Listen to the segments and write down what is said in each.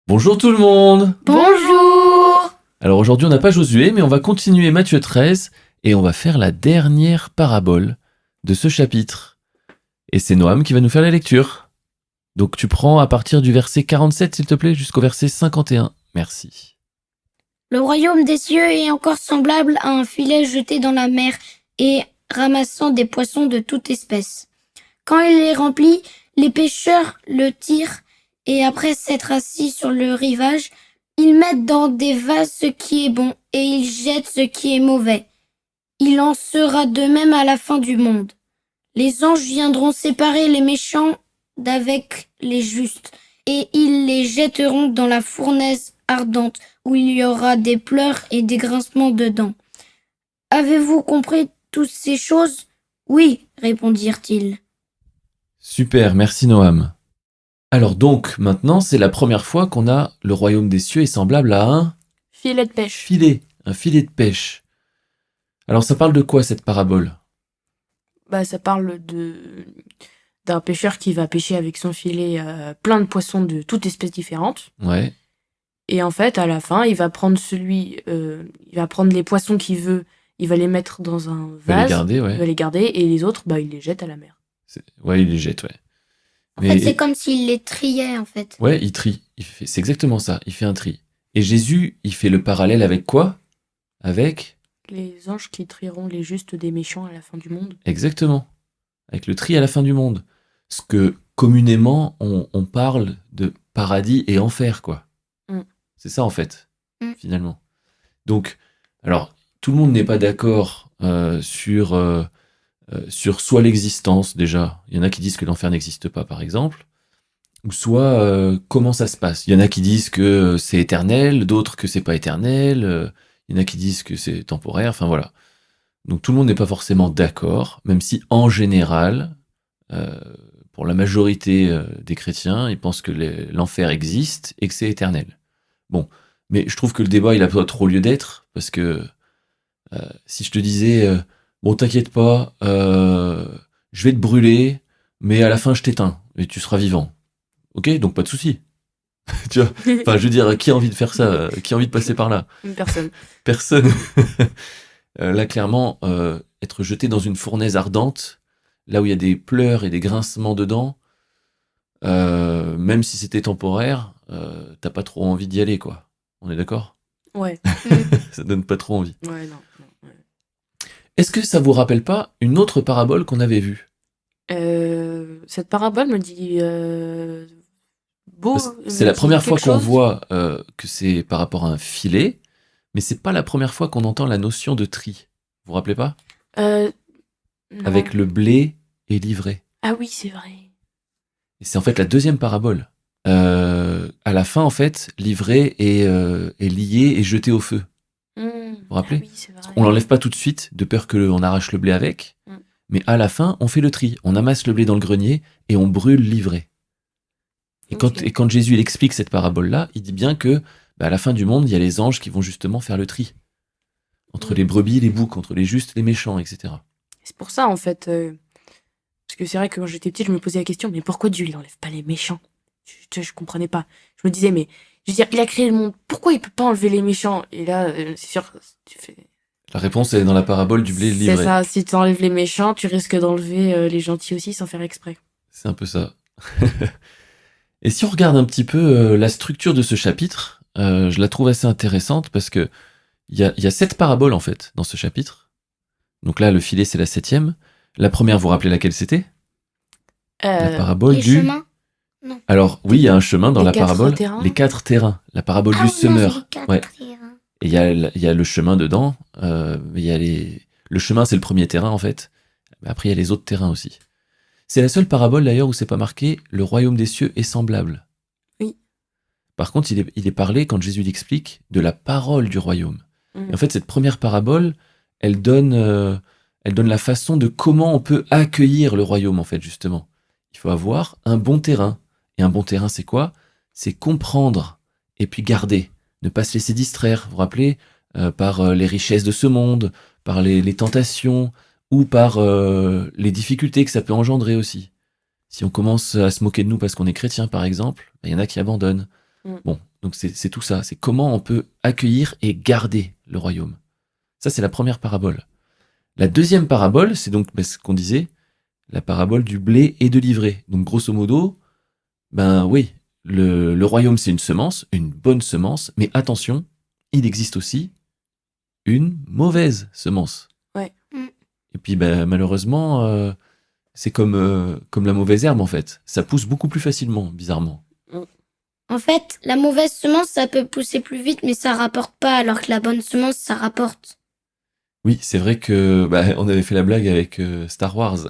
Bonjour tout le monde! Bonjour! Alors aujourd'hui on n'a pas Josué, mais on va continuer Matthieu 13 et on va faire la dernière parabole de ce chapitre. Et c'est Noam qui va nous faire la lecture. Donc tu prends à partir du verset 47 s'il te plaît jusqu'au verset 51. Merci. Le royaume des cieux est encore semblable à un filet jeté dans la mer et ramassant des poissons de toute espèce. Quand il est rempli, les pêcheurs le tirent et après s'être assis sur le rivage, ils mettent dans des vases ce qui est bon et ils jettent ce qui est mauvais. Il en sera de même à la fin du monde. Les anges viendront séparer les méchants d'avec les justes et ils les jetteront dans la fournaise ardente où il y aura des pleurs et des grincements de dents. Avez-vous compris toutes ces choses? Oui, répondirent-ils. Super, merci Noam. Alors donc maintenant c'est la première fois qu'on a le royaume des cieux est semblable à un Filet de pêche. filet, un filet de pêche. Alors ça parle de quoi cette parabole? Ça parle d'un pêcheur qui va pêcher avec son filet plein de poissons de toutes espèces différentes. Ouais, Et en fait, à la fin, il va prendre il va prendre les poissons qu'il veut, il va les mettre dans un il va les vase, garder, il ouais. va les garder, et les autres, il les jette à la mer. Ouais, il les jette, ouais. En fait, c'est comme s'il les triait, en fait. Ouais, il trie. C'est exactement ça, il fait un tri. Et Jésus, il fait le parallèle avec quoi? Avec? Les anges qui trieront les justes des méchants à la fin du monde. Exactement. Avec le tri à la fin du monde. Ce que communément, on parle de paradis et enfer, quoi. Mm. C'est ça, en fait, Mm. finalement. Donc, alors, tout le monde n'est pas d'accord sur soit l'existence, déjà. Il y en a qui disent que l'enfer n'existe pas, par exemple. Ou soit comment ça se passe. Il y en a qui disent que c'est éternel, d'autres que c'est pas éternel, il y en a qui disent que c'est temporaire, enfin voilà. Donc tout le monde n'est pas forcément d'accord, même si en général, pour la majorité des chrétiens, ils pensent que l'enfer existe et que c'est éternel. Bon, mais je trouve que le débat il a pas trop lieu d'être, parce que si je te disais, bon t'inquiète pas, je vais te brûler, mais à la fin je t'éteins et tu seras vivant. Ok, donc pas de souci. Tu vois, enfin, je veux dire, qui a envie de faire ça? Qui a envie de passer par là? Une personne. Personne. Là, clairement, être jeté dans une fournaise ardente, là où il y a des pleurs et des grincements dedans, même si c'était temporaire, t'as pas trop envie d'y aller, quoi. On est d'accord? Ouais. Ça donne pas trop envie. Ouais, non. Ouais. Est-ce que ça vous rappelle pas une autre parabole qu'on avait vue? Cette parabole me dit Parce que c'est la première fois qu'on voit que c'est par rapport à un filet, mais c'est pas la première fois qu'on entend la notion de tri. Vous vous rappelez pas? Non. Avec le blé et l'ivraie. Ah oui, c'est vrai. Et c'est en fait la deuxième parabole. À la fin, en fait, l'ivraie est liée et jetée au feu. Vous vous rappelez? Ah oui, c'est vrai. On l'enlève pas tout de suite, de peur qu'on arrache le blé avec, mais à la fin, on fait le tri. On amasse le blé dans le grenier et on brûle l'ivraie. Et quand Jésus il explique cette parabole-là, il dit bien que à la fin du monde, il y a les anges qui vont justement faire le tri. Entre les brebis, les boucs, entre les justes, les méchants, etc. C'est pour ça, en fait. Parce que c'est vrai que quand j'étais petite, je me posais la question, mais pourquoi Dieu, il enlève pas les méchants? Je comprenais pas. Je me disais, mais je veux dire, il a créé le monde, pourquoi il peut pas enlever les méchants? Et là, c'est sûr, tu fais... La réponse est dans la parabole du blé et de l'ivraie. C'est ça, si tu enlèves les méchants, tu risques d'enlever les gentils aussi sans faire exprès. C'est un peu ça. Et si on regarde un petit peu la structure de ce chapitre, je la trouve assez intéressante parce que il y a 7 paraboles en fait dans ce chapitre. Donc là, le filet, c'est la 7e. La première, vous vous rappelez laquelle c'était? La parabole Les du... chemins? Non. Alors oui, il y a un chemin dans Les la 4 parabole. terrains. Les 4 terrains. La parabole du Ah oui, non, semeur. c'est les quatre Ouais. terrains. Et il y a le chemin dedans. Il y a le chemin, c'est le premier terrain en fait. Mais après, il y a les autres terrains aussi. C'est la seule parabole d'ailleurs où c'est pas marqué « le royaume des cieux est semblable ». Oui. Par contre, il est parlé, quand Jésus l'explique, de la parole du royaume. Et en fait, cette première parabole, elle donne la façon de comment on peut accueillir le royaume, en fait, justement. Il faut avoir un bon terrain. Et un bon terrain, c'est quoi? C'est comprendre et puis garder. Ne pas se laisser distraire, vous vous rappelez, par les richesses de ce monde, par les tentations, ou par les difficultés que ça peut engendrer aussi. Si on commence à se moquer de nous parce qu'on est chrétien, par exemple, il y en a qui abandonnent. Bon, Donc c'est tout ça. C'est comment on peut accueillir et garder le royaume. Ça, c'est la première parabole. La deuxième parabole, c'est donc ce qu'on disait, la parabole du blé et de l'ivraie. Donc grosso modo, ben oui, le royaume, c'est une bonne semence, mais attention, il existe aussi une mauvaise semence. Ouais. Et puis malheureusement, c'est comme la mauvaise herbe en fait. Ça pousse beaucoup plus facilement, bizarrement. En fait, la mauvaise semence, ça peut pousser plus vite, mais ça rapporte pas, alors que la bonne semence, ça rapporte. Oui, c'est vrai que on avait fait la blague avec Star Wars.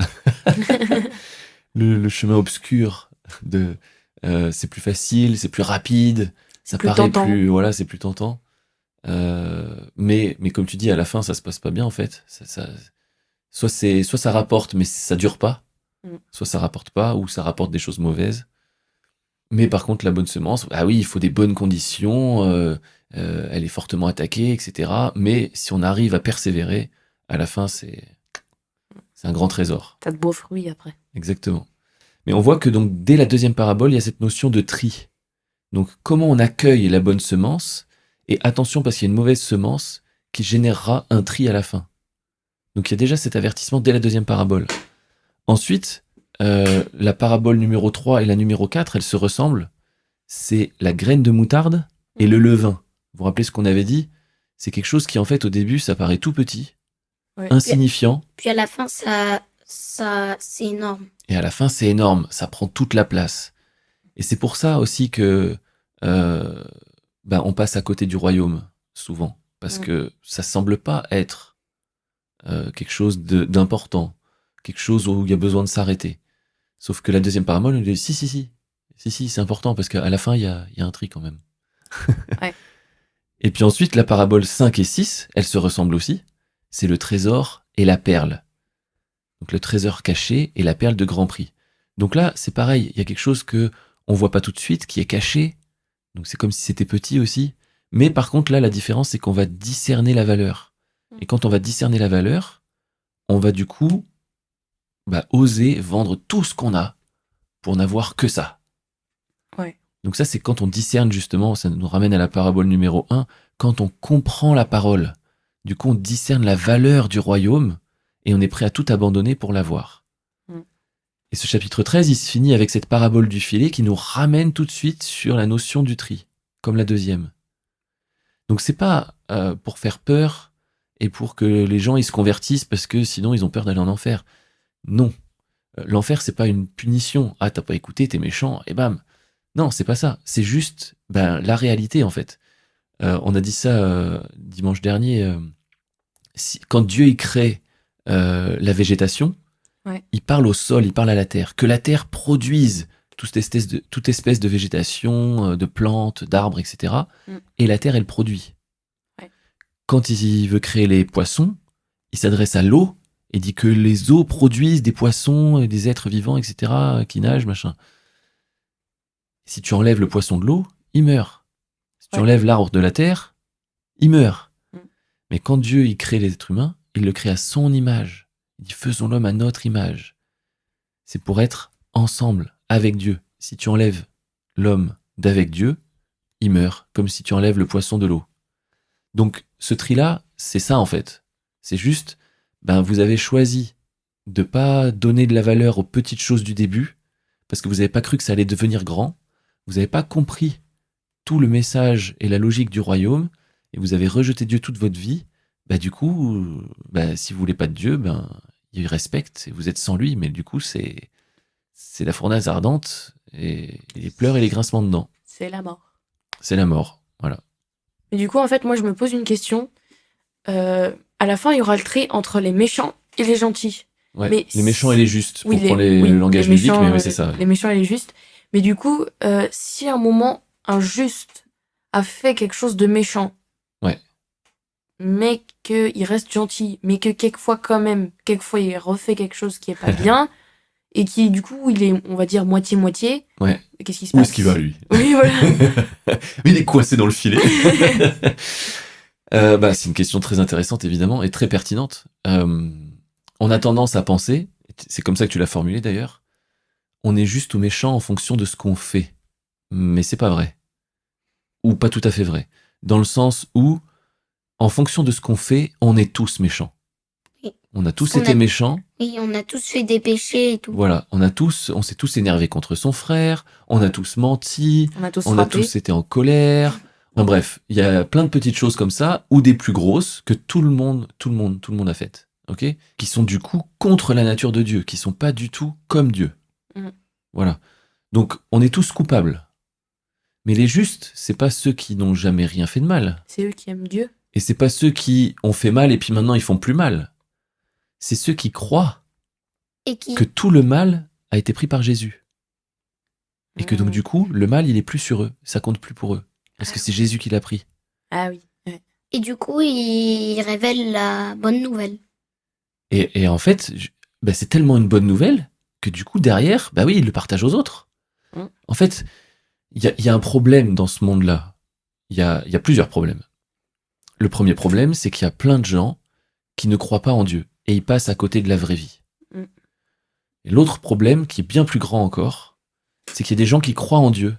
le chemin obscur c'est plus facile, c'est plus rapide, ça plus paraît tentant. plus c'est plus tentant. Mais comme tu dis, à la fin, ça se passe pas bien en fait. Soit ça rapporte, mais ça dure pas. Soit ça rapporte pas, ou ça rapporte des choses mauvaises. Mais par contre, la bonne semence, oui, il faut des bonnes conditions, elle est fortement attaquée, etc. Mais si on arrive à persévérer, à la fin, c'est un grand trésor. T'as de beaux fruits après. Exactement. Mais on voit que donc dès la deuxième parabole, il y a cette notion de tri. Donc comment on accueille la bonne semence, et attention parce qu'il y a une mauvaise semence qui générera un tri à la fin. Donc il y a déjà cet avertissement dès la deuxième parabole. Ensuite, la parabole numéro 3 et la numéro 4, elles se ressemblent. C'est la graine de moutarde et le levain. Vous vous rappelez ce qu'on avait dit? C'est quelque chose qui, en fait, au début, ça paraît tout petit, insignifiant. Puis à la fin, ça c'est énorme. Et à la fin, c'est énorme. Ça prend toute la place. Et c'est pour ça aussi que on passe à côté du royaume, souvent. Parce que ça semble pas être quelque chose d'important. Quelque chose où il y a besoin de s'arrêter. Sauf que la deuxième parabole, elle dit si, c'est important parce qu'à la fin, il y a un tri quand même. Ouais. Et puis ensuite, la parabole 5 et 6, elles se ressemblent aussi. C'est le trésor et la perle. Donc le trésor caché et la perle de grand prix. Donc là, c'est pareil, il y a quelque chose que on voit pas tout de suite, qui est caché. Donc c'est comme si c'était petit aussi. Mais par contre, là, la différence, c'est qu'on va discerner la valeur. Et quand on va discerner la valeur, on va du coup oser vendre tout ce qu'on a pour n'avoir que ça. Ouais. Donc ça, c'est quand on discerne justement, ça nous ramène à la parabole numéro 1, quand on comprend la parole. Du coup, on discerne la valeur du royaume et on est prêt à tout abandonner pour l'avoir. Et ce chapitre 13, il se finit avec cette parabole du filet qui nous ramène tout de suite sur la notion du tri, comme la deuxième. Donc c'est pas pour faire peur et pour que les gens ils se convertissent parce que sinon ils ont peur d'aller en enfer. Non. L'enfer, c'est pas une punition. Ah, t'as pas écouté, t'es méchant, et bam. Non, c'est pas ça. C'est juste la réalité, en fait. On a dit ça dimanche dernier. Quand Dieu il crée la végétation, il parle au sol, il parle à la terre. Que la terre produise toute espèce de végétation, de plantes, d'arbres, etc. Et la terre, elle produit. Ouais. Quand il veut créer les poissons, il s'adresse à l'eau et dit que les eaux produisent des poissons et des êtres vivants, etc., qui nagent, machin. Si tu enlèves le poisson de l'eau, il meurt. Si tu enlèves l'arbre de la terre, il meurt. Mais quand Dieu il crée les êtres humains, il le crée à son image. Il dit faisons l'homme à notre image. C'est pour être ensemble, avec Dieu. Si tu enlèves l'homme d'avec Dieu, il meurt, comme si tu enlèves le poisson de l'eau. Donc ce tri-là, c'est ça en fait. C'est juste, vous avez choisi de pas donner de la valeur aux petites choses du début, parce que vous n'avez pas cru que ça allait devenir grand, vous n'avez pas compris tout le message et la logique du royaume, et vous avez rejeté Dieu toute votre vie, du coup, si vous voulez pas de Dieu, il respecte, et vous êtes sans lui, mais du coup, c'est la fournaise ardente, et les pleurs et les grincements dedans. C'est la mort. C'est la mort, voilà. Mais du coup, en fait, moi, je me pose une question. À la fin, il y aura le tri entre les méchants et les gentils. Ouais, mais les méchants et les justes, pour prendre le le langage biblique, mais c'est ça. Les méchants et les justes. Mais du coup, si à un moment, un juste a fait quelque chose de méchant, mais qu'il reste gentil, mais que quelquefois il refait quelque chose qui est pas bien, et qui, du coup, il est, on va dire, moitié-moitié, qu'est-ce qui se passe? Où est-ce qu'il va, lui? Oui, voilà. Il est coincé dans le filet. C'est une question très intéressante, évidemment, et très pertinente. On a tendance à penser, c'est comme ça que tu l'as formulé d'ailleurs, on est juste ou méchant en fonction de ce qu'on fait. Mais c'est pas vrai. ou pas tout à fait vrai. Dans le sens où, en fonction de ce qu'on fait, on est tous méchants. Oui. On a tous On été a- méchants. Oui, on a tous fait des péchés et tout. Voilà, on s'est tous énervés contre son frère, on a tous menti, On a tous on a frappé. tous été en colère. Enfin bref, il y a plein de petites choses comme ça, ou des plus grosses que tout le monde a faites, ok? Qui sont du coup contre la nature de Dieu, qui sont pas du tout comme Dieu. Mm. Voilà. Donc on est tous coupables. Mais les justes, c'est pas ceux qui n'ont jamais rien fait de mal. C'est eux qui aiment Dieu. Et c'est pas ceux qui ont fait mal et puis maintenant ils font plus mal. C'est ceux qui croient Et qui, que tout le mal a été pris par Jésus. Et que donc Mm. du coup, le mal, il est plus sur eux. Ça compte plus pour eux. Parce que c'est Jésus qui l'a pris. Ah oui. Ouais. et du coup, il révèle la bonne nouvelle. Et en fait, c'est tellement une bonne nouvelle que du coup, derrière, bah oui, il le partage aux autres. Mm. En fait, il y a un problème dans ce monde-là. Il y a plusieurs problèmes. Le premier problème, c'est qu'il y a plein de gens qui ne croient pas en Dieu. Et ils passent à côté de la vraie vie. Mm. Et l'autre problème, qui est bien plus grand encore, c'est qu'il y a des gens qui croient en Dieu,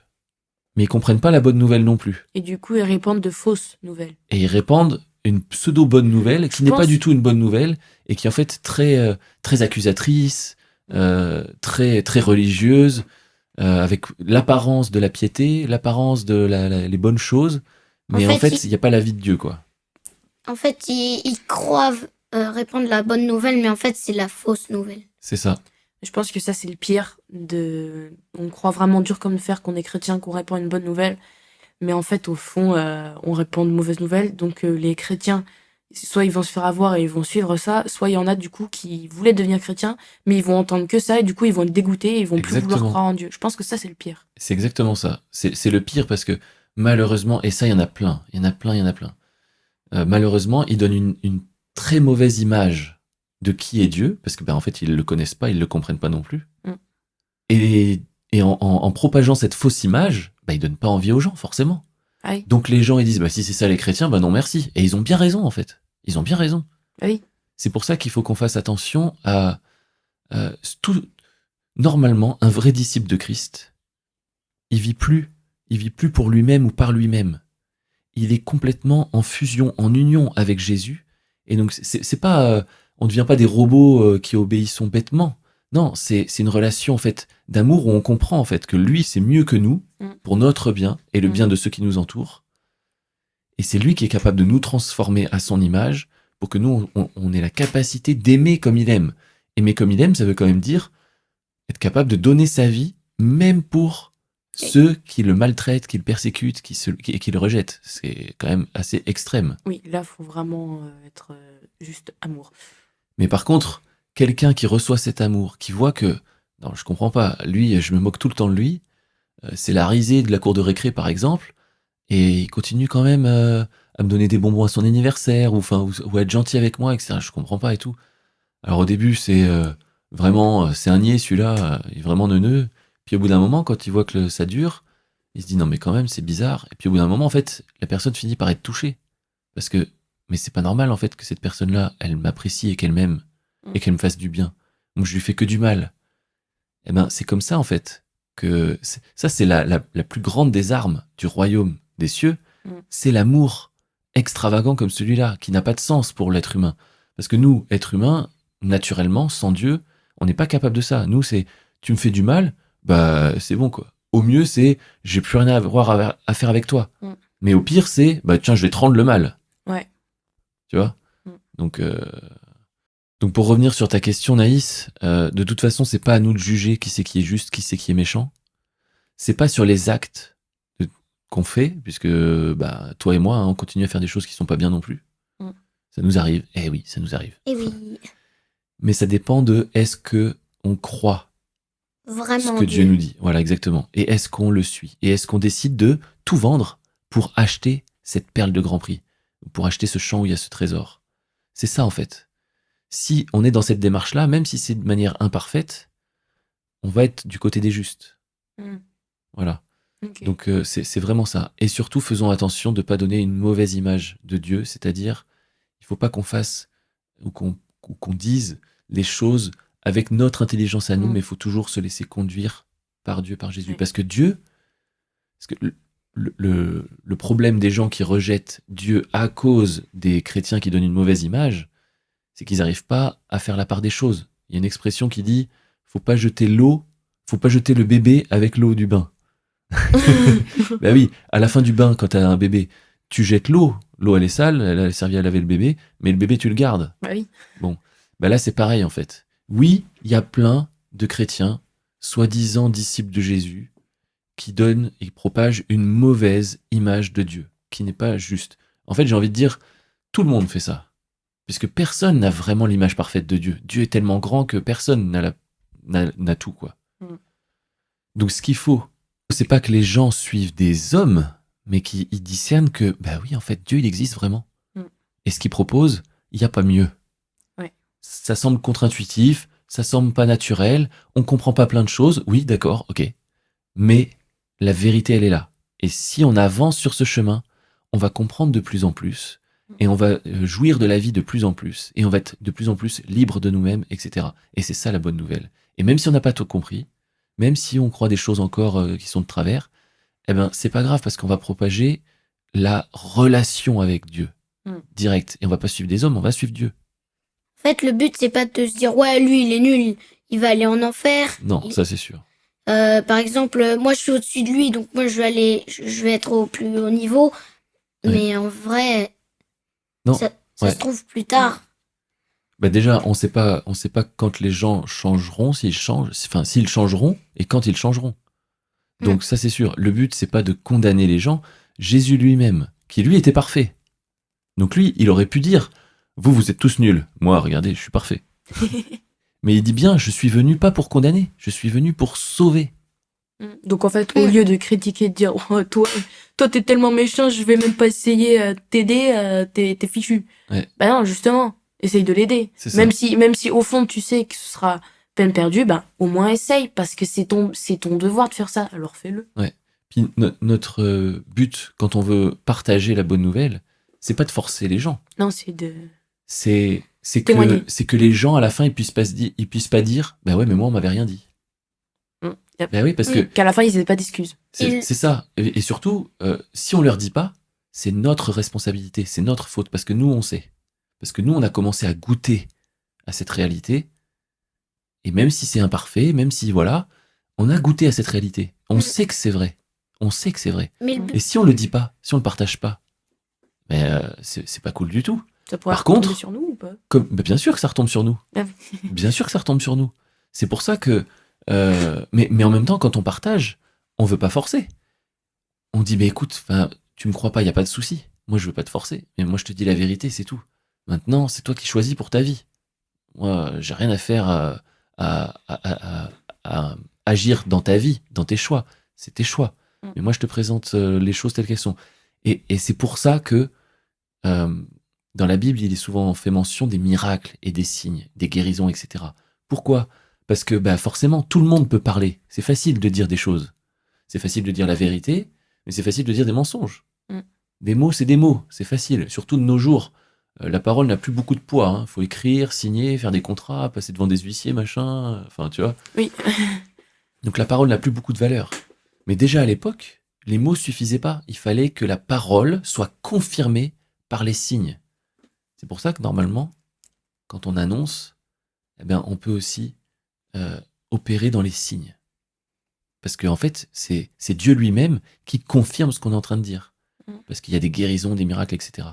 mais ils comprennent pas la bonne nouvelle non plus. Et du coup, ils répandent de fausses nouvelles. Et ils répandent une pseudo-bonne nouvelle qui n'est pas pense- du tout une bonne nouvelle et qui est en fait très accusatrice, très, très religieuse, avec l'apparence de la piété, l'apparence de les bonnes choses, mais en fait, il n'y a pas la vie de Dieu, quoi. En fait, ils croient répandre la bonne nouvelle, mais en fait, c'est la fausse nouvelle. C'est ça. Je pense que ça, c'est le pire. On croit vraiment dur comme de fer qu'on est chrétien, qu'on répand une bonne nouvelle. Mais en fait, au fond, on répand de mauvaises nouvelles. Donc, les chrétiens, soit ils vont se faire avoir et ils vont suivre ça, soit il y en a, du coup, qui voulaient devenir chrétiens, mais ils vont entendre que ça et du coup, ils vont être dégoûtés et ils vont plus vouloir Exactement. croire en Dieu. Je pense que ça, c'est le pire. C'est exactement ça. C'est le pire parce que malheureusement, et ça, il y en a plein, malheureusement, ils donnent une très mauvaise image de qui est Dieu, parce que en fait, ils le connaissent pas, ils le comprennent pas non plus. Mm. Et en propageant cette fausse image, ils donnent pas envie aux gens, forcément. Ah oui. Donc les gens, ils disent, si c'est ça les chrétiens, non merci. Et ils ont bien raison, en fait. Ils ont bien raison. Ah oui. C'est pour ça qu'il faut qu'on fasse attention à tout. Normalement, un vrai disciple de Christ, il vit plus pour lui-même ou par lui-même. Il est complètement en fusion, en union avec Jésus. Et donc, c'est pas, on ne devient pas des robots qui obéissent bêtement. Non, c'est une relation en fait d'amour où on comprend en fait que lui c'est mieux que nous pour notre bien et le bien de ceux qui nous entourent. Et c'est lui qui est capable de nous transformer à son image pour que nous on ait la capacité d'aimer comme il aime. Aimer comme il aime, ça veut quand même dire être capable de donner sa vie même pour ceux qui le maltraitent, qui le persécutent, qui le rejettent. C'est quand même assez extrême. Oui, là, faut vraiment être juste amour. Mais par contre, quelqu'un qui reçoit cet amour, qui voit que, non, je comprends pas, lui, je me moque tout le temps de lui, c'est la risée de la cour de récré, par exemple, et il continue quand même à me donner des bonbons à son anniversaire, ou à être gentil avec moi, etc. Je comprends pas et tout. Alors au début, c'est vraiment, c'est un niais, celui-là, il est vraiment neuneux. Puis au bout d'un moment, quand il voit que ça dure, il se dit non mais quand même c'est bizarre. Et puis au bout d'un moment, en fait, la personne finit par être touchée. Parce que, mais c'est pas normal en fait que cette personne-là, elle m'apprécie et qu'elle m'aime et qu'elle me fasse du bien. Donc je lui fais que du mal. Eh ben c'est comme ça en fait que ça c'est la plus grande des armes du royaume des cieux. C'est l'amour extravagant comme celui-là qui n'a pas de sens pour l'être humain. Parce que nous, êtres humains, naturellement, sans Dieu, on n'est pas capable de ça. Nous, c'est tu me fais du mal. C'est bon quoi. Au mieux, c'est j'ai plus rien à avoir à faire avec toi. Mais au pire, c'est tiens, je vais te rendre le mal. Ouais. Tu vois. Donc pour revenir sur ta question, Naïs, de toute façon, c'est pas à nous de juger qui c'est qui est juste, qui c'est qui est méchant. C'est pas sur les actes qu'on fait, puisque toi et moi, on continue à faire des choses qui sont pas bien non plus. Ça nous arrive. Eh oui, ça nous arrive. Eh oui. Mais ça dépend de est-ce que on croit Vraiment ce que Dieu nous dit. Voilà, exactement. Et est-ce qu'on le suit? Et est-ce qu'on décide de tout vendre pour acheter cette perle de grand prix? Pour acheter ce champ où il y a ce trésor? C'est ça, en fait. Si on est dans cette démarche-là, même si c'est de manière imparfaite, on va être du côté des justes. Voilà. Okay. Donc, c'est vraiment ça. Et surtout, faisons attention de ne pas donner une mauvaise image de Dieu, c'est-à-dire, il ne faut pas qu'on fasse ou qu'on dise les choses avec notre intelligence à nous, mais il faut toujours se laisser conduire par Dieu, par Jésus. Parce que Dieu, le problème des gens qui rejettent Dieu à cause des chrétiens qui donnent une mauvaise image, c'est qu'ils n'arrivent pas à faire la part des choses. Il y a une expression qui dit faut pas jeter le bébé avec l'eau du bain. Ben oui, à la fin du bain, quand tu as un bébé, tu jettes l'eau. L'eau, elle est sale, elle a servi à laver le bébé, mais le bébé, tu le gardes. Bah oui. Bon, ben là, c'est pareil, en fait. Oui, il y a plein de chrétiens, soi-disant disciples de Jésus, qui donnent et propagent une mauvaise image de Dieu, qui n'est pas juste. En fait, j'ai envie de dire, tout le monde fait ça. Puisque personne n'a vraiment l'image parfaite de Dieu. Dieu est tellement grand que personne n'a tout, quoi. Donc, ce qu'il faut, c'est pas que les gens suivent des hommes, mais qu'ils discernent que, bah oui, en fait, Dieu, il existe vraiment. Et ce qu'il propose, il n'y a pas mieux. Ouais. Ça semble contre-intuitif, ça semble pas naturel, on comprend pas plein de choses. Oui, d'accord, ok. Mais la vérité, elle est là. Et si on avance sur ce chemin, on va comprendre de plus en plus, et on va jouir de la vie de plus en plus, et on va être de plus en plus libre de nous-mêmes, etc. Et c'est ça la bonne nouvelle. Et même si on n'a pas tout compris, même si on croit des choses encore qui sont de travers, eh ben c'est pas grave parce qu'on va propager la relation avec Dieu direct. Et on va pas suivre des hommes, on va suivre Dieu. En fait, le but, c'est pas de se dire, ouais, lui, il est nul, il va aller en enfer. Non, ça c'est sûr. Par exemple, moi, je suis au-dessus de lui, donc moi, je vais être au plus haut niveau. Ouais. Mais en vrai, Non, ça ouais. se trouve plus tard. Bah déjà, on sait pas quand les gens changeront, s'ils changeront et quand ils changeront. Donc ça c'est sûr. Le but c'est pas de condamner les gens. Jésus lui-même, qui lui était parfait. Donc lui, il aurait pu dire, vous êtes tous nuls. Moi, regardez, je suis parfait. Mais il dit bien, je suis venu pas pour condamner, je suis venu pour sauver. Donc en fait, au lieu de critiquer, de dire oh, toi t'es tellement méchant, je vais même pas essayer de t'aider, t'es fichu. Ouais. Bah non, justement, essaye de l'aider. C'est ça. Même si au fond tu sais que ce sera peine perdue, bah au moins essaye parce que c'est ton devoir de faire ça. Alors fais-le. Ouais. Puis notre but quand on veut partager la bonne nouvelle, c'est pas de forcer les gens. Non, c'est de C'est témoigner. que les gens à la fin ils puissent pas dire bah ouais mais moi on m'avait rien dit. Yep. Bah oui parce que qu'à la fin ils n'aient pas d'excuses. c'est ça. Et surtout si on leur dit pas, c'est notre responsabilité, c'est notre faute parce que nous on sait. Parce que nous on a commencé à goûter à cette réalité et même si c'est imparfait, même si voilà, on a goûté à cette réalité. On sait que c'est vrai. On sait que c'est vrai. Mais Et si on le dit pas, si on le partage pas, c'est pas cool du tout. Ça pourrait Par contre, retomber sur nous ou pas? Bien sûr que ça retombe sur nous. Bien sûr que ça retombe sur nous. C'est pour ça que... mais en même temps, quand on partage, on veut pas forcer. On dit, écoute, tu me crois pas, il y a pas de souci. Moi, je veux pas te forcer. Mais moi, je te dis la vérité, c'est tout. Maintenant, c'est toi qui choisis pour ta vie. Moi, j'ai rien à faire à agir dans ta vie, dans tes choix. C'est tes choix. Mais moi, je te présente les choses telles qu'elles sont. Et c'est pour ça que... dans la Bible, il est souvent fait mention des miracles et des signes, des guérisons, etc. Pourquoi ? Parce que forcément, tout le monde peut parler. C'est facile de dire des choses. C'est facile de dire la vérité, mais c'est facile de dire des mensonges. Des mots, c'est des mots. C'est facile. Surtout de nos jours. La parole n'a plus beaucoup de poids. Faut écrire, signer, faire des contrats, passer devant des huissiers, machin. Enfin, tu vois. Oui. Donc la parole n'a plus beaucoup de valeur. Mais déjà à l'époque, les mots suffisaient pas. Il fallait que la parole soit confirmée par les signes. C'est pour ça que normalement, quand on annonce, on peut aussi opérer dans les signes. Parce qu'en fait, c'est Dieu lui-même qui confirme ce qu'on est en train de dire. Parce qu'il y a des guérisons, des miracles, etc.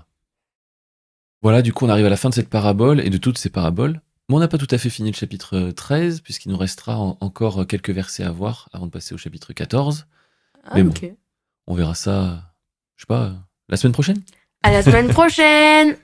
Voilà, du coup, on arrive à la fin de cette parabole et de toutes ces paraboles. Mais on n'a pas tout à fait fini le chapitre 13, puisqu'il nous restera encore quelques versets à voir avant de passer au chapitre 14. Mais bon, on verra ça, je sais pas, la semaine prochaine ? À la semaine prochaine.